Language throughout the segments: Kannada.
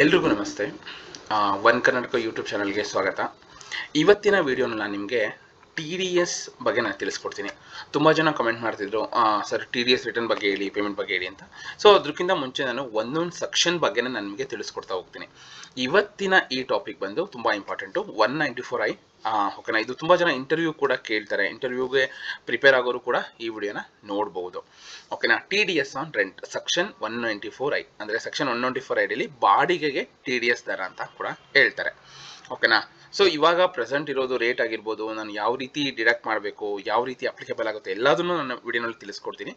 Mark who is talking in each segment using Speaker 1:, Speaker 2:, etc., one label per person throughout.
Speaker 1: ಎಲ್ರಿಗೂ ನಮಸ್ತೆ. ಒನ್ ಕರ್ನಾಟಕ ಯೂಟ್ಯೂಬ್ ಚಾನಲ್ಗೆ ಸ್ವಾಗತ. ಇವತ್ತಿನ ವಿಡಿಯೋನ ನಾನು ನಿಮಗೆ ಟಿ ಡಿ ಎಸ್ ಬಗ್ಗೆ ನಾನು ತಿಳಿಸ್ಕೊಡ್ತೀನಿ. ತುಂಬ ಜನ ಕಮೆಂಟ್ ಮಾಡ್ತಿದ್ರು, sir T D S return ಬಗ್ಗೆ ಹೇಳಿ, ಪೇಮೆಂಟ್ ಬಗ್ಗೆ ಹೇಳಿ ಅಂತ. ಸೊ ಅದಕ್ಕಿಂತ ಮುಂಚೆ ನಾನು ಒಂದೊಂದು ಸೆಕ್ಷನ್ ಬಗ್ಗೆ ನಾನು ನಿಮಗೆ ತಿಳಿಸ್ಕೊಡ್ತಾ ಹೋಗ್ತೀನಿ. ಇವತ್ತಿನ ಈ ಟಾಪಿಕ್ ಬಂದು ತುಂಬ ಇಂಪಾರ್ಟೆಂಟು, 194I. ಓಕೆನಾ, ಇದು ತುಂಬ ಜನ ಇಂಟರ್ವ್ಯೂ ಕೂಡ ಕೇಳ್ತಾರೆ. ಇಂಟರ್ವ್ಯೂಗೆ ಪ್ರಿಪೇರ್ ಆಗೋರು ಕೂಡ ಈ ವಿಡಿಯೋನ ನೋಡ್ಬೋದು. ಓಕೆನಾ, T D S on rent section 194I ಅಂದರೆ ಸೆಕ್ಷನ್ 194 ಐಡಿಯಲ್ಲಿ ಬಾಡಿಗೆಗೆ ಟಿ ಡಿ ಎಸ್ ದರ ಅಂತ ಕೂಡ ಹೇಳ್ತಾರೆ. ಓಕೆನಾ, ಸೊ ಇವಾಗ ಪ್ರೆಸೆಂಟ್ ಇರೋದು ರೇಟ್ ಆಗಿರ್ಬೋದು, ನಾನು ಯಾವ ರೀತಿ ಡಿಡಕ್ಟ್ ಮಾಡಬೇಕು, ಯಾವ ರೀತಿ ಅಪ್ಲಿಕೇಬಲ್ ಆಗುತ್ತೆ ಎಲ್ಲದನ್ನು ನನ್ನ ವಿಡಿಯೋನಲ್ಲಿ ತಿಳಿಸ್ಕೊಡ್ತೀನಿ.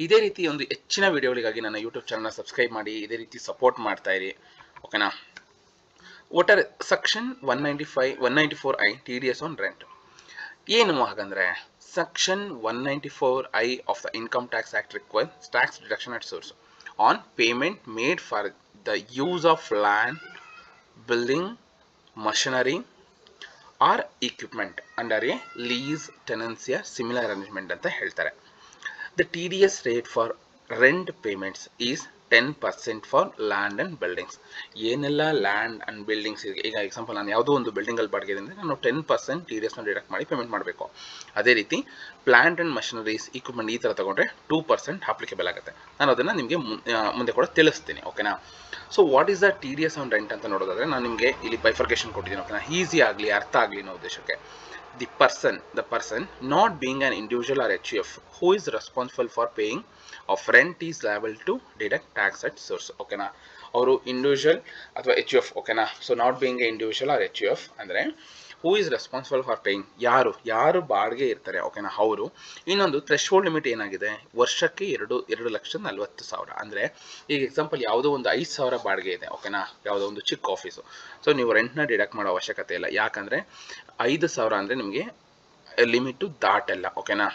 Speaker 1: ಇದೇ ರೀತಿ ಒಂದು ಹೆಚ್ಚಿನ ವಿಡಿಯೋಗಳಿಗಾಗಿ ನನ್ನ ಯೂಟ್ಯೂಬ್ ಚಾನಲ್ನ ಸಬ್ಸ್ಕ್ರೈಬ್ ಮಾಡಿ, ಇದೇ ರೀತಿ ಸಪೋರ್ಟ್ ಮಾಡ್ತಾ ಇರಿ. ಓಕೆನಾ, ಒಟ್ಟಾರೆ section 194I T D S on rent ಏನು ಹಾಗಂದ್ರೆ, section 194I of the income tax act requires tax deduction at source on payment made for the use of land, building, machinery or equipment under a lease, tenancy or similar arrangement ಅಂತ ಹೇಳ್ತಾರೆ. The TDS rate for rent payments is 10% for land and buildings. ಏನೆಲ್ಲ ಲ್ಯಾಂಡ್ ಅಂಡ್ ಬಿಲ್ಡಿಂಗ್ಸ್, ಈಗ ಎಕ್ಸಾಂಪಲ್ ನಾನು ಯಾವುದೋ ಒಂದು ಬಿಲ್ಡಿಂಗಲ್ಲಿ ಬಾಡಿಗೆ ಅಂದರೆ ನಾನು 10% ಟಿ ಡಿ ಎಸ್ನ ಡಿಡಕ್ಟ್ ಮಾಡಿ ಪೇಮೆಂಟ್ ಮಾಡಬೇಕು. ಅದೇ ರೀತಿ ಪ್ಲಾಂಟ್ ಆ್ಯಂಡ್ ಮಷಿನರೀಸ್, ಇಕ್ವಿಪ್ಮೆಂಟ್ ಈ ಥರ ತಗೊಂಡ್ರೆ 2% ಅಪ್ಲಿಕೇಬಲ್ ಆಗುತ್ತೆ. ನಾನು ಅದನ್ನು ನಿಮಗೆ ಮುಂದೆ ಕೂಡ ತಿಳಿಸ್ತೀನಿ. ಓಕೆನಾ, so what is the T D S on rent ಅಂತ ನೋಡೋದಾದ್ರೆ ನಾನು ನಿಮಗೆ ಇಲ್ಲಿ ಬೈಫರ್ಕೇಶನ್ ಕೊಟ್ಟಿದ್ದೀನಿ. ಓಕೆನಾ, ಈಸಿ ಆಗಲಿ, ಅರ್ಥ ಆಗಲಿ ಅನ್ನೋ ಉದ್ದೇಶಕ್ಕೆ. The person not being an individual or HUF who is responsible for paying of rent is liable to deduct tax at source. ಓಕೆನಾ, ಅವರು ಇಂಡಿವಿಜುವಲ್ ಅಥವಾ HUF. ಓಕೆನಾ, so not being a individual or HUF ಅಂದರೆ who is responsible for paying, ಯಾರು ಬಾಡಿಗೆ ಇರ್ತಾರೆ. ಓಕೆನಾ, ಅವರು. ಇನ್ನೊಂದು ಥ್ರೆಶೋಲ್ಡ್ ಲಿಮಿಟ್ ಏನಾಗಿದೆ, ವರ್ಷಕ್ಕೆ 2,40,000 ಅಂದರೆ ಈಗ ಎಕ್ಸಾಂಪಲ್ ಯಾವುದೋ ಒಂದು 5,000 ಬಾಡಿಗೆ ಇದೆ. ಓಕೆನಾ, ಯಾವುದೋ ಒಂದು ಚಿಕ್ಕ ಆಫೀಸು. ಸೊ ನೀವು ರೆಂಟ್ನ ಡಿಡಕ್ಟ್ ಮಾಡೋ ಅವಶ್ಯಕತೆ ಇಲ್ಲ, ಯಾಕಂದರೆ 5,000 ಅಂದರೆ ನಿಮಗೆ ಲಿಮಿಟು ದಾಟಲ್ಲ. ಓಕೆನಾ,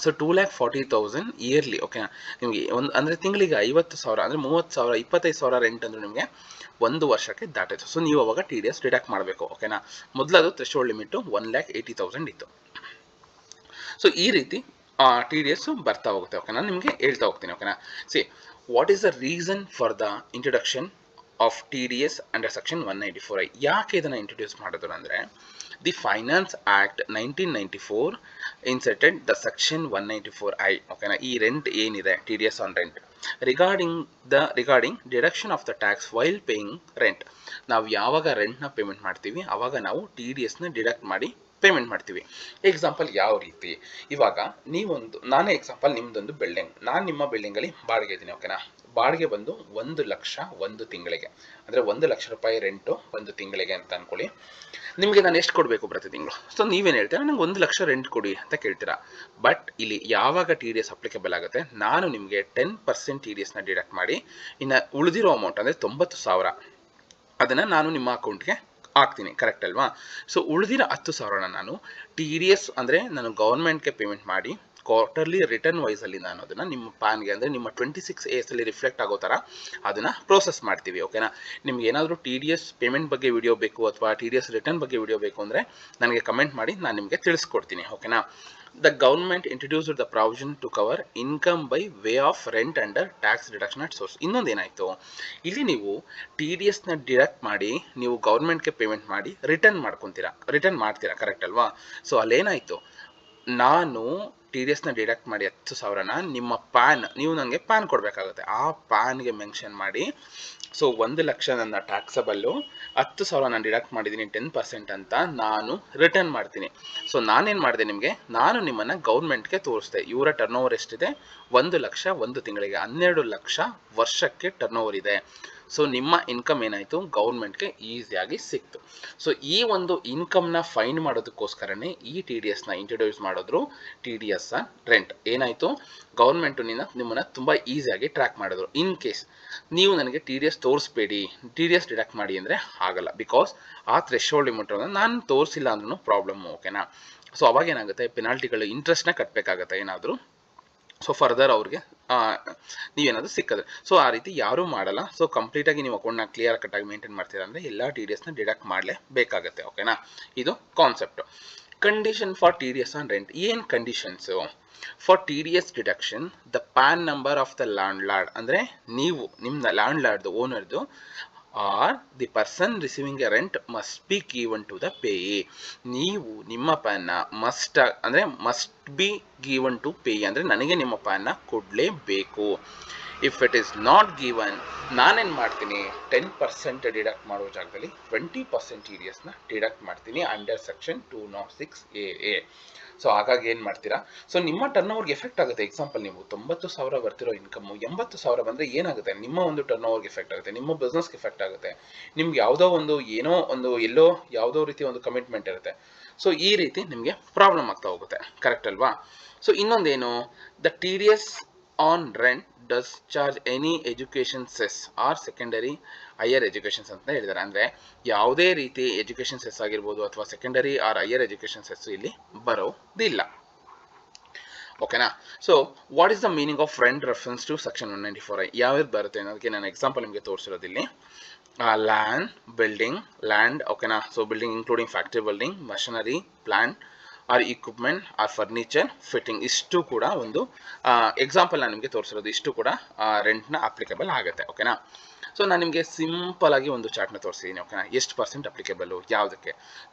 Speaker 1: ಸೊ 2,40,000 ಇಯರ್ಲಿ. ಓಕೆನಾ, ನಿಮಗೆ ಒಂದು ಅಂದರೆ ತಿಂಗಳಿಗೆ 50,000 ಅಂದರೆ 30,000, 25,000 ರೆಂಟ್ ಅಂದರೆ ನಿಮಗೆ ಒಂದು ವರ್ಷಕ್ಕೆ ದಾಟಿತ್ತು. ಸೊ ನೀವು ಅವಾಗ ಟಿ ಡಿ ಎಸ್ ಡಿಡಕ್ಟ್ ಮಾಡಬೇಕು. ಓಕೆನಾ, ಮೊದಲದು ಥ್ರೆಶೋಲ್ಡ್ ಲಿಮಿಟು 1,80,000 ಇತ್ತು. ಸೊ ಈ ರೀತಿ ಟಿ ಡಿ ಎಸ್ ಬರ್ತಾ ಹೋಗುತ್ತೆ. ಓಕೆನಾ, ನಿಮಗೆ ಹೇಳ್ತಾ ಹೋಗ್ತೀನಿ. ಓಕೆನಾ, see what is the reason for the introduction of T D S under section 194I. ಯಾಕೆ ಇದನ್ನು ಇಂಟ್ರೊಡ್ಯೂಸ್ ಮಾಡಿದ್ರು ಅಂದರೆ, the finance act 1994 inserted the section 194I. ಓಕೆನಾ, ಈ ರೆಂಟ್ ಏನಿದೆ, T D S on rent regarding deduction of the tax while paying rent. ನಾವು ಯಾವಾಗ ರೆಂಟ್ನ ಪೇಮೆಂಟ್ ಮಾಡ್ತೀವಿ ಆವಾಗ ನಾವು ಟಿ ಡಿ ಎಸ್ನ ಡಿಡಕ್ಟ್ ಮಾಡಿ ಪೇಮೆಂಟ್ ಮಾಡ್ತೀವಿ. ಎಕ್ಸಾಂಪಲ್ ಯಾವ ರೀತಿ, ಇವಾಗ ನಾನೇ ಎಕ್ಸಾಂಪಲ್, ನಿಮ್ಮದೊಂದು ಬಿಲ್ಡಿಂಗ್, ನಾನು ನಿಮ್ಮ ಬಿಲ್ಡಿಂಗಲ್ಲಿ ಬಾಡಿಗೆ ಇದ್ದೀನಿ. ಓಕೆನಾ, ಬಾಡಿಗೆ ಬಂದು 1 ಲಕ್ಷ ಒಂದು ತಿಂಗಳಿಗೆ, ಅಂದರೆ 1 ಲಕ್ಷ ರೂಪಾಯಿ ರೆಂಟು ಒಂದು ತಿಂಗಳಿಗೆ ಅಂತ ಅಂದ್ಕೊಳ್ಳಿ. ನಿಮಗೆ ನಾನು ಎಷ್ಟು ಕೊಡಬೇಕು ಪ್ರತಿ ತಿಂಗಳು? ಸೊ ನೀವೇನು ಹೇಳ್ತೀರಾ, ನಂಗೆ 1 ಲಕ್ಷ ರೆಂಟ್ ಕೊಡಿ ಅಂತ ಕೇಳ್ತೀರಾ. ಬಟ್ ಇಲ್ಲಿ ಯಾವಾಗ ಟಿ ಡಿ ಎಸ್ ಅಪ್ಲಿಕೇಬಲ್ ಆಗುತ್ತೆ, ನಾನು ನಿಮಗೆ 10% ಟಿ ಡಿ ಎಸ್ನ ಡಿಡಕ್ಟ್ ಮಾಡಿ ಇನ್ನು ಉಳಿದಿರೋ ಅಮೌಂಟ್ ಅಂದರೆ 90,000 ಅದನ್ನು ನಾನು ನಿಮ್ಮ ಅಕೌಂಟ್ಗೆ ಹಾಕ್ತೀನಿ. ಕರೆಕ್ಟ್ ಅಲ್ವಾ? ಸೊ ಉಳಿದಿರೋ 10,000 ನಾನು ಟಿ ಡಿ ಎಸ್ ಅಂದರೆ ನಾನು ಗೌರ್ಮೆಂಟ್ಗೆ ಪೇಮೆಂಟ್ ಮಾಡಿ ಕ್ವಾರ್ಟರ್ಲಿ ರಿಟರ್ನ್ ವೈಸಲ್ಲಿ ನಾನು ಅದನ್ನು ನಿಮ್ಮ ಪ್ಯಾನ್ಗೆ ಅಂದರೆ ನಿಮ್ಮ 26A ಅಲ್ಲಿ ರಿಫ್ಲೆಕ್ಟ್ ಆಗೋ ಥರ ಅದನ್ನು ಪ್ರೋಸೆಸ್ ಮಾಡ್ತೀವಿ. ಓಕೆನಾ, ನಿಮ್ಗೆ ಏನಾದರೂ ಟಿ ಡಿ ಎಸ್ ಪೇಮೆಂಟ್ ಬಗ್ಗೆ ವಿಡಿಯೋ ಬೇಕು ಅಥವಾ ಟಿ ಡಿ ಎಸ್ ರಿಟರ್ನ್ ಬಗ್ಗೆ ವಿಡಿಯೋ ಬೇಕು ಅಂದರೆ ನನಗೆ ಕಮೆಂಟ್ ಮಾಡಿ, ನಾನು ನಿಮಗೆ ತಿಳಿಸ್ಕೊಡ್ತೀನಿ. ಓಕೆನಾ, the government introduced the provision to cover income by way of rent under tax deduction at source. ಇನ್ನೊಂದೇನಾಯಿತು, ಇಲ್ಲಿ ನೀವು ಟಿ ಡಿ ಎಸ್ನ ಡಿಡಕ್ಟ್ ಮಾಡಿ ನೀವು ಗೌರ್ಮೆಂಟ್ಗೆ ಪೇಮೆಂಟ್ ಮಾಡಿ ರಿಟರ್ನ್ ಮಾಡ್ತೀರಾ. ಕರೆಕ್ಟ್ ಅಲ್ವಾ? ಸೊ ಅಲ್ಲೇನಾಯಿತು, ನಾನು ಟಿ ಡಿ ಎಸ್ನ ಡಿಡಕ್ಟ್ ಮಾಡಿ 10,000 ನಿಮ್ಮ ನೀವು ನನಗೆ ಪ್ಯಾನ್ ಕೊಡಬೇಕಾಗುತ್ತೆ. ಆ ಪ್ಯಾನ್ಗೆ ಮೆನ್ಷನ್ ಮಾಡಿ, ಸೊ 1 ಲಕ್ಷ ನನ್ನ ಟ್ಯಾಕ್ಸಬಲ್ಲು, 10,000 ನಾನು ಡಿಡಕ್ಟ್ ಮಾಡಿದ್ದೀನಿ 10% ಅಂತ ನಾನು ರಿಟರ್ನ್ ಮಾಡ್ತೀನಿ. ಸೊ ನಾನೇನು ಮಾಡಿದೆ, ನಾನು ನಿಮ್ಮನ್ನು ಗೌರ್ಮೆಂಟ್ಗೆ ತೋರಿಸ್ದೆ. ಇವರ ಟರ್ನ್ ಓವರ್ ಎಷ್ಟಿದೆ, 1 ಲಕ್ಷ ಒಂದು ತಿಂಗಳಿಗೆ, 12 ಲಕ್ಷ ವರ್ಷಕ್ಕೆ ಟರ್ನ್ ಓವರ್ ಇದೆ. ಸೊ ನಿಮ್ಮ ಇನ್ಕಮ್ ಏನಾಯಿತು, ಗೌರ್ಮೆಂಟ್ಗೆ ಈಸಿಯಾಗಿ ಸಿಕ್ತು. ಸೊ ಈ ಒಂದು ಇನ್ಕಮ್ನ ಫೈಂಡ್ ಮಾಡೋದಕ್ಕೋಸ್ಕರನೇ ಈ ಟಿ ಡಿ ಎಸ್ನ ಇಂಟ್ರೊಡ್ಯೂಸ್ ಮಾಡಿದ್ರು. ಟಿ ಡಿ ಎಸ್ ರೆಂಟ್ ಏನಾಯಿತು, ಗೌರ್ಮೆಂಟು ನಿಮ್ಮನ್ನು ತುಂಬ ಈಸಿಯಾಗಿ ಟ್ರ್ಯಾಕ್ ಮಾಡಿದ್ರು. ಇನ್ ಕೇಸ್ ನೀವು ನನಗೆ ಟಿ ಡಿ ಎಸ್ ತೋರಿಸ್ಬೇಡಿ, ಟಿ ಡಿ ಎಸ್ ಡಿಡಕ್ಟ್ ಮಾಡಿ ಅಂದರೆ ಆಗಲ್ಲ. ಬಿಕಾಸ್ ಆ ಥ್ರೆಶೋಲ್ಡ್ ಲಿಮಿಟ್ ನಾನು ತೋರಿಸಿಲ್ಲ ಅಂದ್ರೂ ಪ್ರಾಬ್ಲಮ್ಮು. ಓಕೆನಾ, ಸೊ ಅವಾಗ ಏನಾಗುತ್ತೆ, ಪೆನಾಲ್ಟಿಗಳು, ಇಂಟ್ರೆಸ್ಟ್ನ ಕಟ್ಟಬೇಕಾಗತ್ತೆ ಏನಾದರೂ. ಸೊ ಫರ್ದರ್ ಅವ್ರಿಗೆ ನೀವೇನಾದರೂ ಸಿಕ್ಕಿದ್ರೆ. ಸೊ ಆ ರೀತಿ ಯಾರೂ ಮಾಡಲ್ಲ. ಸೊ ಕಂಪ್ಲೀಟಾಗಿ ನೀವು ಅಕೌಂಟ್ನ ಕ್ಲಿಯರ್ ಕಟ್ಟಾಗಿ ಮೇಂಟೈನ್ ಮಾಡ್ತೀರಾ ಅಂದರೆ ಎಲ್ಲ ಟಿ ಡಿ ಎಸ್ನ ಡಿಡಕ್ಟ್ ಮಾಡಲೇಬೇಕಾಗತ್ತೆ. ಓಕೆನಾ, ಇದು concept. Condition for TDS on rent. ಏನು conditions? For TDS deduction the PAN number of the landlord, ಅಂದರೆ ನೀವು ನಿಮ್ಮ ಲ್ಯಾಂಡ್ ಲಾರ್ಡ್ದು ಓನರ್ದು or the person receiving a rent must be given to the payee. ನೀವು ನಿಮ್ಮ ಪ್ಯಾನ್ನ must be given to payee, ಅಂದರೆ ನನಗೆ ನಿಮ್ಮ ಪ್ಯಾನ್ನ ಕೊಡಲೇಬೇಕು. If it is not given, ನಾನೇನು ಮಾಡ್ತೀನಿ, 10% ಡಿಡಕ್ಟ್ ಮಾಡುವ ಜಾಗದಲ್ಲಿ 20% TDSನ ಡಿಡಕ್ಟ್ ಮಾಡ್ತೀನಿ ಅಂಡರ್ ಸೆಕ್ಷನ್ 206AA. ಸೊ ಹಾಗಾಗಿ ಏನು ಮಾಡ್ತೀರಾ, ಸೊ ನಿಮ್ಮ ಟರ್ನ್ ಓವರ್ಗೆ ಎಫೆಕ್ಟ್ ಆಗುತ್ತೆ. ಎಕ್ಸಾಂಪಲ್, ನೀವು 90,000 ಬರ್ತಿರೋ ಇನ್ಕಮ್ಮು 80,000 ಬಂದರೆ ಏನಾಗುತ್ತೆ, ನಿಮ್ಮ ಒಂದು ಟರ್ನ್ ಓವರ್ಗೆ ಎಫೆಕ್ಟ್ ಆಗುತ್ತೆ, ನಿಮ್ಮ ಬಿಸ್ನೆಸ್ಗೆ ಎಫೆಕ್ಟ್ ಆಗುತ್ತೆ. ನಿಮ್ಗೆ ಯಾವುದೋ ಒಂದು ಎಲ್ಲೋ ಯಾವುದೋ ರೀತಿ ಒಂದು ಕಮಿಟ್ಮೆಂಟ್ ಇರುತ್ತೆ. ಸೊ ಈ ರೀತಿ ನಿಮಗೆ ಪ್ರಾಬ್ಲಮ್ ಆಗ್ತಾ ಹೋಗುತ್ತೆ, ಕರೆಕ್ಟ್ ಅಲ್ವಾ? ಸೊ ಇನ್ನೊಂದೇನು, the TDS on rent does charge any education cess or secondary higher educations ಅಂತ ಹೇಳಿದ್ದಾರೆ. ಅಂದರೆ ಯಾವುದೇ ರೀತಿ ಎಜುಕೇಷನ್ ಸೆಸ್ ಆಗಿರ್ಬೋದು ಅಥವಾ secondary or higher education cess ಇಲ್ಲಿ ಬರೋದಿಲ್ಲ. ಓಕೆನಾ? So what is the meaning of rent reference to section 194I? ಯಾವ್ದು ಬರುತ್ತೆ ಅನ್ನೋದಕ್ಕೆ ನಾನು ಎಕ್ಸಾಂಪಲ್ ನಿಮಗೆ ತೋರಿಸಿರೋದಿಲ್ಲಿ. ಲ್ಯಾಂಡ್, ಓಕೆನಾ? So building including factory building, machinery, plant or equipment or furniture, fitting, ಇಷ್ಟು ಕೂಡ ಒಂದು ಎಕ್ಸಾಂಪಲ್ ನಾನು ನಿಮಗೆ ತೋರಿಸಿರೋದು. ಇಷ್ಟು ಕೂಡ ರೆಂಟ್ನ ಅಪ್ಲಿಕೇಬಲ್ ಆಗುತ್ತೆ. ಓಕೆನಾ? ಸೊ ನಾನು ನಿಮಗೆ ಸಿಂಪಲ್ ಆಗಿ ಒಂದು ಚಾರ್ಟ್ನ ತೋರಿಸಿದ್ದೀನಿ. ಓಕೆನಾ? ಎಷ್ಟು ಪರ್ಸೆಂಟ್ ಅಪ್ಲಿಕೇಬಲ್ ಯಾವುದಕ್ಕೆ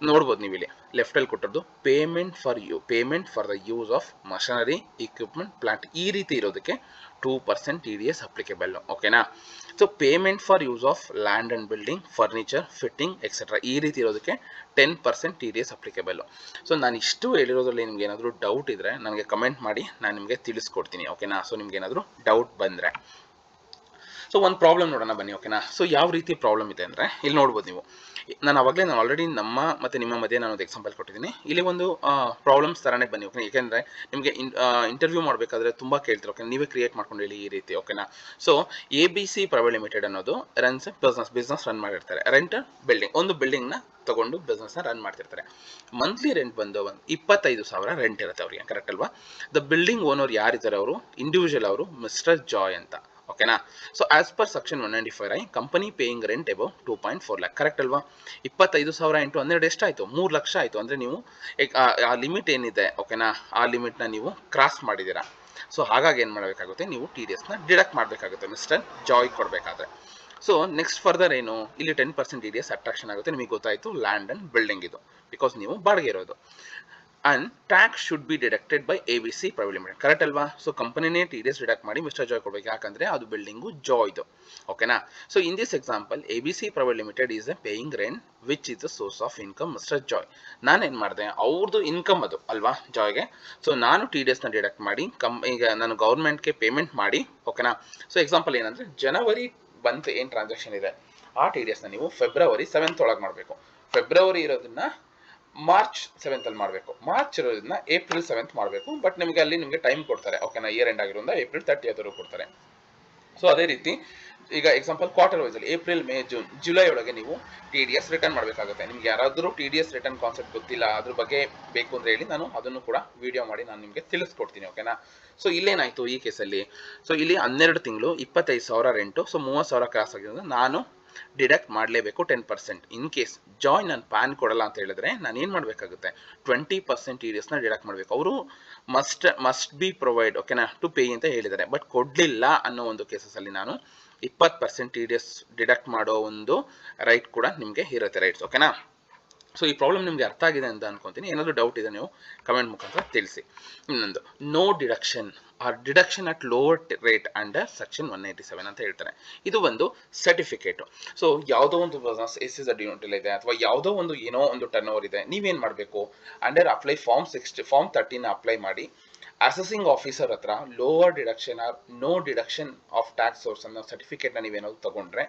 Speaker 1: ನೋಡ್ಬೋದು ನೀವು ಇಲ್ಲಿ ಲೆಫ್ಟಲ್ಲಿ ಕೊಟ್ಟಿರೋದು. Payment for the use of machinery, equipment, plant, ಈ ರೀತಿ ಇರೋದಕ್ಕೆ 2% TDS ಅಪ್ಲಿಕೇಬಲ್. ಓಕೆನಾ? So payment for use of land and building, furniture, fitting etcetera, ಈ ರೀತಿ ಇರೋದಕ್ಕೆ 10% TDS ಅಪ್ಲಿಕೇಬಲ್. ಸೊ ನಾನು ಇಷ್ಟು ಹೇಳಿರೋದ್ರಲ್ಲಿ ನಿಮ್ಗೆ ಏನಾದರೂ ಡೌಟ್ ಇದ್ದರೆ ನನಗೆ ಕಮೆಂಟ್ ಮಾಡಿ, ನಾನು ನಿಮಗೆ ತಿಳಿಸ್ಕೊಡ್ತೀನಿ. ಓಕೆನಾ? ಸೊ ನಿಮ್ಗೆ ಏನಾದರೂ ಡೌಟ್ ಬಂದರೆ, ಸೊ ಒಂದು ಪ್ರಾಬ್ಲಮ್ ನೋಡೋಣ ಬನ್ನಿ. ಓಕೆನಾ? ಸೊ ಯಾವ ರೀತಿ ಪ್ರಾಬ್ಲಮ್ ಇದೆ ಅಂದರೆ ಇಲ್ಲಿ ನೋಡ್ಬೋದು ನೀವು. ನಾನು ಆಲ್ರೆಡಿ ನಮ್ಮ ಮತ್ತು ನಿಮ್ಮ ಮಧ್ಯೆ ನಾನು ಒಂದು ಎಕ್ಸಾಂಪಲ್ ಕೊಟ್ಟಿದ್ದೀನಿ. ಇಲ್ಲಿ ಒಂದು ಪ್ರಾಬ್ಲಮ್ಸ್ ಥರನೇ ಬನ್ನಿ. ಓಕೆ? ಏಕೆಂದರೆ ನಿಮಗೆ ಇಂಟರ್ವ್ಯೂ ಮಾಡಬೇಕಾದ್ರೆ ತುಂಬ ಕೇಳ್ತಾರೆ. ಓಕೆ? ನೀವೇ ಕ್ರಿಯೇಟ್ ಮಾಡ್ಕೊಂಡು ಹೇಳಿ ಈ ರೀತಿ. ಓಕೆನಾ? ಸೊ ABC ಪ್ರೈವೇಟ್ ಲಿಮಿಟೆಡ್ ಅನ್ನೋದು ರನ್ಸ್ ಬಿಸ್ನೆಸ್ ರನ್ ಮಾಡಿರ್ತಾರೆ. ರೆಂಟ್ ಬಿಲ್ಡಿಂಗ್, ಒಂದು ಬಿಲ್ಡಿಂಗ್ನ ತಗೊಂಡು ಬಿಸ್ನೆಸ್ನ ರನ್ ಮಾಡ್ತಿರ್ತಾರೆ. ಮಂತ್ಲಿ ರೆಂಟ್ ಬಂದು 25,000 ರೆಂಟ್ ಇರುತ್ತೆ ಅವರಿಗೆ, ಕರೆಕ್ಟ್ ಅಲ್ವಾ? ದ ಬಿಲ್ಡಿಂಗ್ ಓನರ್ ಯಾರಿದ್ದಾರೆ, ಅವರು ಇಂಡಿವಿಜುವಲ್, ಅವರು ಮಿಸ್ಟರ್ ಜಾಯ್ ಅಂತ. ಓಕೆನಾ? So as per section 195I, company paying rent above 2.4 lakh, correct ಅಲ್ವಾ? 25,000 ಇಂಟು 12 ಎಷ್ಟಾಯಿತು? 3 ಲಕ್ಷ ಆಯಿತು. ಅಂದರೆ ನೀವು ಆ ಲಿಮಿಟ್ ಏನಿದೆ, ಓಕೆನಾ, ಆ ಲಿಮಿಟ್ನ ನೀವು ಕ್ರಾಸ್ ಮಾಡಿದ್ದೀರಾ. ಸೊ ಹಾಗಾಗಿ ಏನು ಮಾಡಬೇಕಾಗುತ್ತೆ, ನೀವು TDSನ ಡಿಡಕ್ಟ್ ಮಾಡಬೇಕಾಗುತ್ತೆ ಮಿಸ್ಟರ್ ಜಾಯ್ ಕೊಡಬೇಕಾದ್ರೆ. ಸೊ ನೆಕ್ಸ್ಟ್ ಫರ್ದರ್ ಏನು, ಇಲ್ಲಿ 10% TDS ಅಟ್ರಾಕ್ಷನ್ ಆಗುತ್ತೆ. ನಿಮಗೆ ಗೊತ್ತಾಯಿತು, ಲ್ಯಾಂಡ್ ಆ್ಯಂಡ್ ಬಿಲ್ಡಿಂಗ್ ಇದು, ಬಿಕಾಸ್ ನೀವು ಬಾಡಿಗೆ ಇರೋದು. And tax should be deducted by ABC private limited, correct ಅಲ್ವಾ? ಸೊ ಕಂಪನಿನೇ TDS ಡಿಡಕ್ಟ್ ಮಾಡಿ ಮಿಸ್ಟರ್ ಜಾಯ್ ಕೊಡಬೇಕು, ಯಾಕಂದರೆ ಅದು ಬಿಲ್ಡಿಂಗು ಜಾಯ್ದು. ಓಕೆನಾ? So in this example ABC private limited is A paying rent which is the source of income mister Joy. ನಾನೇನು ಮಾಡಿದೆ, ಅವ್ರದ್ದು ಇನ್ಕಮ್ ಅದು ಅಲ್ವಾ ಜಾಯ್ಗೆ. ಸೊ ನಾನು TDSನ ಡಿಡಕ್ಟ್ ಮಾಡಿ ಈಗ ನಾನು ಗೌರ್ಮೆಂಟ್ಗೆ ಪೇಮೆಂಟ್ ಮಾಡಿ. ಓಕೆನಾ? ಸೊ ಎಕ್ಸಾಂಪಲ್ ಏನಂದರೆ, ಜನವರಿ ಬಂತು ಏನು ಟ್ರಾನ್ಸಾಕ್ಷನ್ ಇದೆ, ಆ TDSನ ನೀವು ಫೆಬ್ರವರಿ 7th ಒಳಗೆ ಮಾಡಬೇಕು. ಫೆಬ್ರವರಿ ಇರೋದನ್ನ ಮಾರ್ಚ್ 7th ಅಲ್ಲಿ ಮಾಡಬೇಕು. ಮಾರ್ಚ್ ಇರೋದನ್ನ ಏಪ್ರಿಲ್ 7th ಮಾಡಬೇಕು. ಬಟ್ ನಿಮಗೆ ಅಲ್ಲಿ ನಿಮಗೆ ಟೈಮ್ ಕೊಡ್ತಾರೆ. ಓಕೆನಾ? ಇಯರ್ ಎಂಡ್ ಆಗಿರೋದ್ರಿಂದ ಏಪ್ರಿಲ್ 30th ಕೊಡ್ತಾರೆ. ಸೊ ಅದೇ ರೀತಿ ಈಗ ಎಕ್ಸಾಂಪಲ್ ಕ್ವಾರ್ಟರ್ ವೈಸಲ್ಲಿ ಏಪ್ರಿಲ್, ಮೇ, ಜೂನ್, ಜುಲೈ ಒಳಗೆ ನೀವು TDS ರಿಟರ್ನ್ ಮಾಡಬೇಕಾಗುತ್ತೆ. ನಿಮ್ಗೆ ಯಾರಾದರೂ TDS ರಿಟರ್ನ್ ಕಾನ್ಸೆಪ್ಟ್ ಗೊತ್ತಿಲ್ಲ, ಅದ್ರ ಬಗ್ಗೆ ಬೇಕು ಅಂದರೆ ಹೇಳಿ, ನಾನು ಅದನ್ನು ಕೂಡ ವಿಡಿಯೋ ಮಾಡಿ ನಾನು ನಿಮಗೆ ತಿಳಿಸ್ಕೊಡ್ತೀನಿ. ಓಕೆನಾ? ಸೊ ಇಲ್ಲೇನಾಯಿತು ಈ ಕೇಸಲ್ಲಿ, ಸೊ ಇಲ್ಲಿ 12 ತಿಂಗಳು 25,000 ರೆಂಟು, ಸೊ 30,000 ಕ್ರಾಸ್ ಆಗಿರೋದು ನಾನು ಡಿಡಕ್ಟ್ ಮಾಡಲೇಬೇಕು 10%. ಇನ್ ಕೇಸ್ ಜಾಯ್ ನಾನು ಪ್ಯಾನ್ ಕೊಡಲ್ಲ ಅಂತ ಹೇಳಿದ್ರೆ ನಾನು ಏನು ಮಾಡಬೇಕಾಗುತ್ತೆ, 20% TDSನ ಡಿಡಕ್ಟ್ ಮಾಡಬೇಕು. ಅವರು ಮಸ್ಟ್ ಬಿ ಪ್ರೊವೈಡ್, ಓಕೆನಾ, ಟು ಪೇ ಅಂತ ಹೇಳಿದ್ದಾರೆ. ಬಟ್ ಕೊಡಲಿಲ್ಲ ಅನ್ನೋ ಒಂದು ಕೇಸಸಲ್ಲಿ ನಾನು 20% TDS ಡಿಡಕ್ಟ್ ಮಾಡೋ ಒಂದು ರೈಟ್ ಕೂಡ ನಿಮಗೆ ಇರುತ್ತೆ, ರೈಟ್ಸ್. ಓಕೆನಾ? ಸೊ ಈ ಪ್ರಾಬ್ಲಮ್ ನಿಮಗೆ ಅರ್ಥ ಆಗಿದೆ ಅಂತ ಅನ್ಕೊತೀನಿ. ಏನಾದರೂ ಡೌಟ್ ಇದೆ ನೀವು ಕಮೆಂಟ್ ಮುಖಾಂತರ ತಿಳಿಸಿ. ಇನ್ನೊಂದು, no deduction or deduction at lower rate under section 187 ಅಂತ ಹೇಳ್ತಾರೆ. ಇದು ಒಂದು ಸರ್ಟಿಫಿಕೇಟು. ಸೊ ಯಾವುದೋ ಒಂದು ಬಿಸ್ನೆಸ್ SEZ ಡಿನೋಟಲ್ ಇದೆ, ಅಥವಾ ಯಾವುದೋ ಒಂದು ಏನೋ ಒಂದು ಟರ್ನ್ ಓವರ್ ಇದೆ, ನೀವೇನು ಮಾಡಬೇಕು, ಅಂಡರ್ ಅಪ್ಲೈ ಫಾರ್ಮ್ 13 ಅಪ್ಲೈ ಮಾಡಿ ಅಸೆಸಿಂಗ್ ಆಫೀಸರ್ ಹತ್ರ lower deduction or no deduction of tax source ಅನ್ನೋ ಸರ್ಟಿಫಿಕೇಟ್ನ ನೀವೇನಾದ್ರು ತಗೊಂಡ್ರೆ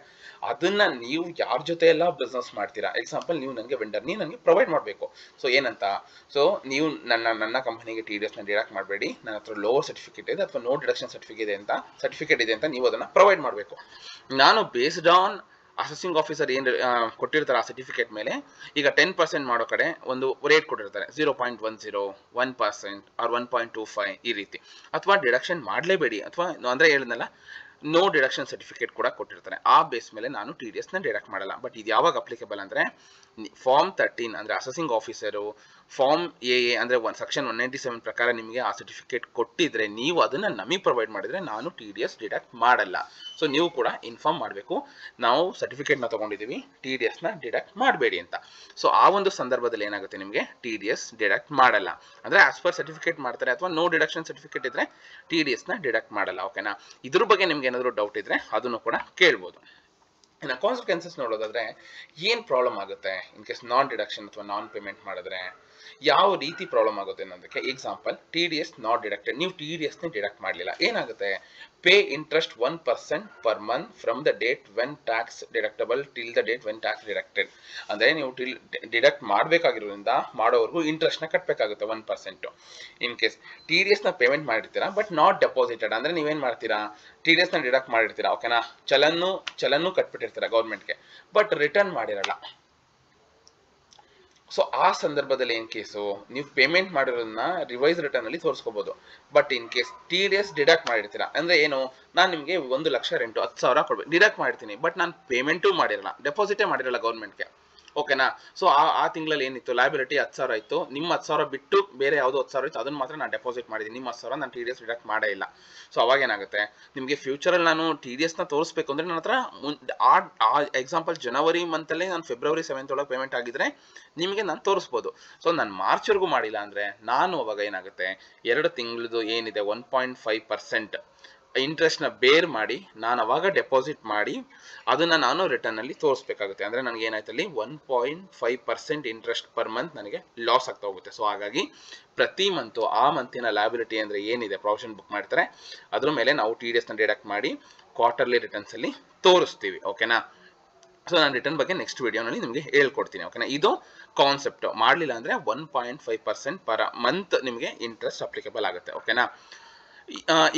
Speaker 1: ಅದನ್ನ ನೀವು ಯಾರ ಜೊತೆ ಎಲ್ಲ ಬಿಸ್ನೆಸ್ ಮಾಡ್ತೀರಾ, ಎಕ್ಸಾಂಪಲ್ ನೀವು ನನಗೆ ವೆಂಡರ್, ನೀವು ನನಗೆ ಪ್ರೊವೈಡ್ ಮಾಡಬೇಕು. ಸೊ ಏನಂತ, ಸೊ ನೀವು ನನ್ನ ಕಂಪನಿಗೆ TDSನ ಡಿಡಕ್ಟ್ ಮಾಡಬೇಡಿ, ನನ್ನ ಹತ್ರ ಲೋವರ್ ಸರ್ಟಿಫಿಕೇಟ್ ಇದೆ ಅಥವಾ ನೋ ಡಿಡಕ್ಷನ್ ಸರ್ಟಿಫಿಕೇಟ್ ಇದೆ ಅಂತ ನೀವು ಅದನ್ನು ಪ್ರೊವೈಡ್ ಮಾಡಬೇಕು. ನಾನು ಬೇಸ್ಡ್ ಆನ್ ಅಸೆಸಿಂಗ್ ಆಫೀಸರ್ ಏನು ಕೊಟ್ಟಿರ್ತಾರೆ ಆ ಸರ್ಟಿಫಿಕೇಟ್ ಮೇಲೆ ಈಗ 10% ಮಾಡೋ ಕಡೆ ಒಂದು ರೇಟ್ ಕೊಟ್ಟಿರ್ತಾರೆ, 0.10, 1% ಆರ್ 1.25 ಈ ರೀತಿ. ಅಥವಾ ಡಿಡಕ್ಷನ್ ಮಾಡಲೇಬೇಡಿ, ಅಥವಾ ಅಂದರೆ ಹೇಳಿದ್ನಲ್ಲ ನೋ ಡಿಡಕ್ಷನ್ ಸರ್ಟಿಫಿಕೇಟ್ ಕೂಡ ಕೊಟ್ಟಿರ್ತಾರೆ. ಆ ಬೇಸ್ ಮೇಲೆ ನಾನು TDSನ ಡಿಡಕ್ಟ್ ಮಾಡಲ್ಲ. ಬಟ್ ಇದು ಯಾವಾಗ ಅಪ್ಲಿಕೇಬಲ್ ಅಂದರೆ ಫಾರ್ಮ್ 13 ಅಂದರೆ ಅಸೆಸಿಂಗ್ ಆಫೀಸರು ಫಾರ್ಮ್ ಎ ಅಂದರೆ ಸೆಕ್ಷನ್ 197 ಪ್ರಕಾರ ನಿಮಗೆ ಆ ಸರ್ಟಿಫಿಕೇಟ್ ಕೊಟ್ಟಿದ್ರೆ ನೀವು ಅದನ್ನು ನಮಗೆ ಪ್ರೊವೈಡ್ ಮಾಡಿದರೆ ನಾನು TDS ಡಿಡಕ್ಟ್ ಮಾಡಲ್ಲ. ಸೊ ನೀವು ಕೂಡ ಇನ್ಫಾರ್ಮ್ ಮಾಡಬೇಕು, ನಾವು ಸರ್ಟಿಫಿಕೇಟ್ನ ತೊಗೊಂಡಿದ್ದೀವಿ, TDSನ ಡಿಡಕ್ಟ್ ಮಾಡಬೇಡಿ ಅಂತ. ಸೊ ಆ ಒಂದು ಸಂದರ್ಭದಲ್ಲಿ ಏನಾಗುತ್ತೆ, ನಿಮಗೆ TDS ಡಿಡಕ್ಟ್ ಮಾಡಲ್ಲ. ಅಂದರೆ ಆಸ್ ಪರ್ ಸರ್ಟಿಫಿಕೇಟ್ ಮಾಡ್ತಾರೆ, ಅಥವಾ ನೋ ಡಿಡಕ್ಷನ್ ಸರ್ಟಿಫಿಕೇಟ್ ಇದ್ದರೆ TDSನ ಡಿಡಕ್ಟ್ ಮಾಡಲ್ಲ. ಓಕೆನಾ? ಇದ್ರ ಬಗ್ಗೆ ನಿಮ್ಗೆ ಏನಾದರೂ ಡೌಟ್ ಇದ್ದರೆ ಅದನ್ನು ಕೂಡ ಕೇಳ್ಬೋದು. ಇನ್ನು ಕಾನ್ಸಿಕ್ವೆನ್ಸಸ್ ನೋಡೋದಾದ್ರೆ ಏನು ಪ್ರಾಬ್ಲಮ್ ಆಗುತ್ತೆ ಇನ್ ಕೇಸ್ ನಾನ್ ಡಿಡಕ್ಷನ್ ಅಥವಾ ನಾನ್ ಪೇಮೆಂಟ್ ಮಾಡಿದ್ರೆ, ಯಾವ ರೀತಿ ಪ್ರಾಬ್ಲಮ್ ಆಗುತ್ತೆ ಅನ್ನೋದಕ್ಕೆ ಎಕ್ಸಾಂಪಲ್, TDS ನಾಟ್ ಡಿಡಕ್ಟೆಡ್. ನೀವು TDSನೇ ಡಿಡಕ್ಟ್ ಮಾಡಲಿಲ್ಲ, ಏನಾಗುತ್ತೆ? Pay interest 1% per month from the date when tax deductible till the date when tax deducted. ಅಂದರೆ ನೀವು ಡಿಡಕ್ಟ್ ಮಾಡಬೇಕಾಗಿರೋದ್ರಿಂದ ಮಾಡೋವರೆಗೂ ಇಂಟ್ರೆಸ್ಟ್ನ ಕಟ್ಟಬೇಕಾಗುತ್ತೆ 1%. ಇನ್ ಕೇಸ್ TDSನ ಪೇಮೆಂಟ್ ಮಾಡಿರ್ತೀರಾ ಬಟ್ ನಾಟ್ ಡೆಪಾಸಿಟೆಡ್, ಅಂದರೆ ನೀವೇನು ಮಾಡ್ತೀರಾ, TDSನ ಡಿಡಕ್ಟ್ ಮಾಡಿರ್ತೀರಾ, ಓಕೆನಾ, ಚಲನ್ನು ಕಟ್ಬಿಟ್ಟಿರ್ತೀರಾ ಗೌರ್ಮೆಂಟ್ಗೆ, ಬಟ್ ರಿಟರ್ನ್ ಮಾಡಿರಲ್ಲ. ಸೊ ಆ ಸಂದರ್ಭದಲ್ಲಿ ಏನು ಕೇಸು, ನೀವು ಪೇಮೆಂಟ್ ಮಾಡಿರೋದನ್ನ ರಿವೈಸ್ ರಿಟರ್ನ್ ಅಲ್ಲಿ ತೋರಿಸ್ಕೋಬಹುದು. But in case TDS deduct ಮಾಡಿರ್ತೀರಾ, ಅಂದ್ರೆ ಏನು, ನಾನು ನಿಮಗೆ 1 ಲಕ್ಷ ರೆಂಟು 10,000 ಕೊಡ್ಬೇಕು, ಡಿಡಕ್ಟ್ ಮಾಡಿರ್ತೀನಿ, ಬಟ್ ನಾನು ಪೇಮೆಂಟು ಮಾಡಿರಲ್ಲ, ಡೆಪಾಸಿಟೇ ಮಾಡಿರಲ್ಲ ಗೌರ್ಮೆಂಟ್ಗೆ. ಓಕೆನಾ? ಸೊ ಆ ತಿಂಗಳಲ್ಲಿ ಏನಿತ್ತು ಲಯಬಿಲಿಟಿ 10,000 ಇತ್ತು, ನಿಮ್ಮ 10,000 ಬಿಟ್ಟು ಬೇರೆ ಯಾವುದೋ 10,000 ಇತ್ತು, ಅದನ್ನು ಮಾತ್ರ ನಾನು ಡೆಪಾಸಿಟ್ ಮಾಡಿದ್ದೀನಿ, ನಿಮ್ಮ 10,000 ನಾನು TDS ಡಿಡಕ್ಟ್ ಮಾಡೇ ಇಲ್ಲ. ಸೊ ಅವಾಗ ಏನಾಗುತ್ತೆ, ನಿಮಗೆ ಫ್ಯೂಚರಲ್ಲಿ ನಾನು TDSನ ತೋರಿಸ್ಬೇಕು ಅಂದರೆ ನನ್ನ ಹತ್ರ ಆ ಎಕ್ಸಾಂಪಲ್ ಜನವರಿ ಮಂತಲ್ಲೇ ನಾನು ಫೆಬ್ರವರಿ 7 ಒಳಗೆ ಪೇಮೆಂಟ್ ಆಗಿದ್ರೆ ನಿಮಗೆ ನಾನು ತೋರಿಸ್ಬೋದು. ಸೊ ನಾನು ಮಾರ್ಚ್ವರೆಗೂ ಮಾಡಿಲ್ಲ ಅಂದರೆ ನಾನು ಅವಾಗ ಏನಾಗುತ್ತೆ, 2 ತಿಂಗಳದು ಏನಿದೆ 1.5% ಇಂಟ್ರೆಸ್ಟ್ನ ಬೇರ್ ಮಾಡಿ ನಾನು ಅವಾಗ ಡೆಪಾಸಿಟ್ ಮಾಡಿ ಅದನ್ನು ನಾನು ರಿಟರ್ನಲ್ಲಿ ತೋರಿಸ್ಬೇಕಾಗುತ್ತೆ. ಅಂದರೆ ನನಗೆ ಏನಾಯ್ತಲ್ಲಿ 1.5% ಇಂಟ್ರೆಸ್ಟ್ ಪರ್ ಮಂತ್ ನನಗೆ ಲಾಸ್ ಆಗ್ತಾ ಹೋಗುತ್ತೆ. ಸೊ ಹಾಗಾಗಿ ಪ್ರತಿ ಮಂತು ಆ ಮಂತಿನ ಲಯಬಿಲಿಟಿ ಅಂದರೆ ಏನಿದೆ ಪ್ರಾವಿಷನ್ ಬುಕ್ ಮಾಡ್ತಾರೆ ಅದ್ರ ಮೇಲೆ ನಾವು TDSನ ಡಿಡಕ್ಟ್ ಮಾಡಿ ಕ್ವಾರ್ಟರ್ಲಿ ರಿಟರ್ನ್ಸಲ್ಲಿ ತೋರಿಸ್ತೀವಿ. ಓಕೆನಾ? ಸೊ ನಾನು ರಿಟರ್ನ್ ಬಗ್ಗೆ ನೆಕ್ಸ್ಟ್ ವಿಡಿಯೋನಲ್ಲಿ ನಿಮಗೆ ಹೇಳ್ಕೊಡ್ತೀನಿ. ಓಕೆನಾ? ಇದು ಕಾನ್ಸೆಪ್ಟ್. ಮಾಡಲಿಲ್ಲ ಅಂದರೆ 1.5% ಪರ್ ಮಂತ್ ನಿಮಗೆ ಇಂಟ್ರೆಸ್ಟ್ ಅಪ್ಲಿಕೇಬಲ್ ಆಗುತ್ತೆ. ಓಕೆನಾ?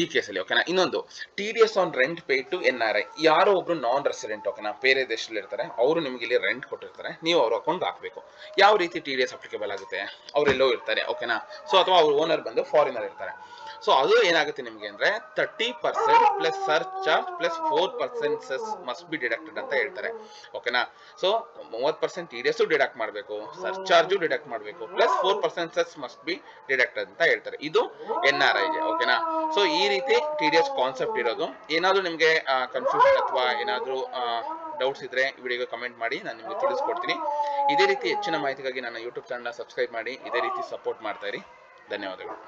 Speaker 1: ಈ ಕೇಸಲ್ಲಿ. ಓಕೆನಾ? ಇನ್ನೊಂದು, TDS on rent pay to NRI. ಯಾರೋ ಒಬ್ರು ನಾನ್ ರೆಸಿಡೆಂಟ್, ಓಕೆನಾ, ಬೇರೆ ದೇಶದಲ್ಲಿ ಇರ್ತಾರೆ, ಅವರು ನಿಮಗೆ ಇಲ್ಲಿ ರೆಂಟ್ ಕೊಟ್ಟಿರ್ತಾರೆ, ನೀವು ಅವ್ರ ಅಕೌಂಟ್ ಹಾಕಬೇಕು. ಯಾವ ರೀತಿ TDS ಅಪ್ಲಿಕೇಬಲ್ ಆಗುತ್ತೆ, ಅವರೆಲ್ಲೋ ಇರ್ತಾರೆ, ಓಕೆನಾ, ಸೊ ಅಥವಾ ಅವ್ರ ಓನರ್ ಬಂದು ಫಾರಿನರ್ ಇರ್ತಾರೆ. ಸೊ ಅದು ಏನಾಗುತ್ತೆ ನಿಮಗೆ ಅಂದರೆ 30% plus search charge plus 4% cess must be deducted ಅಂತ ಹೇಳ್ತಾರೆ. ಓಕೆನಾ? ಸೊ 30% TDS ಡಿಡಕ್ಟ್ ಮಾಡಬೇಕು, ಸರ್ಚ್ ಚಾರ್ಜು ಡಿಡಕ್ಟ್ ಮಾಡಬೇಕು, plus 4% cess must be deducted ಅಂತ ಹೇಳ್ತಾರೆ. ಇದು NRIಗೆ. ಓಕೆನಾ? ಸೊ ಈ ರೀತಿ TDS ಕಾನ್ಸೆಪ್ಟ್ ಇರೋದು. ಏನಾದರೂ ನಿಮಗೆ ಕನ್ಫ್ಯೂಷನ್ ಅಥವಾ ಏನಾದರೂ ಡೌಟ್ಸ್ ಇದ್ರೆ ವಿಡಿಯೋಗೆ ಕಮೆಂಟ್ ಮಾಡಿ, ನಾನು ನಿಮಗೆ ತಿಳಿಸ್ಕೊಡ್ತೀನಿ. ಇದೇ ರೀತಿ ಹೆಚ್ಚಿನ ಮಾಹಿತಿಗಾಗಿ ನನ್ನ ಯೂಟ್ಯೂಬ್ ಚಾನಲ್ನ ಸಬ್ಸ್ಕ್ರೈಬ್ ಮಾಡಿ, ಇದೇ ರೀತಿ ಸಪೋರ್ಟ್ ಮಾಡ್ತಾ ಇರಿ. ಧನ್ಯವಾದಗಳು.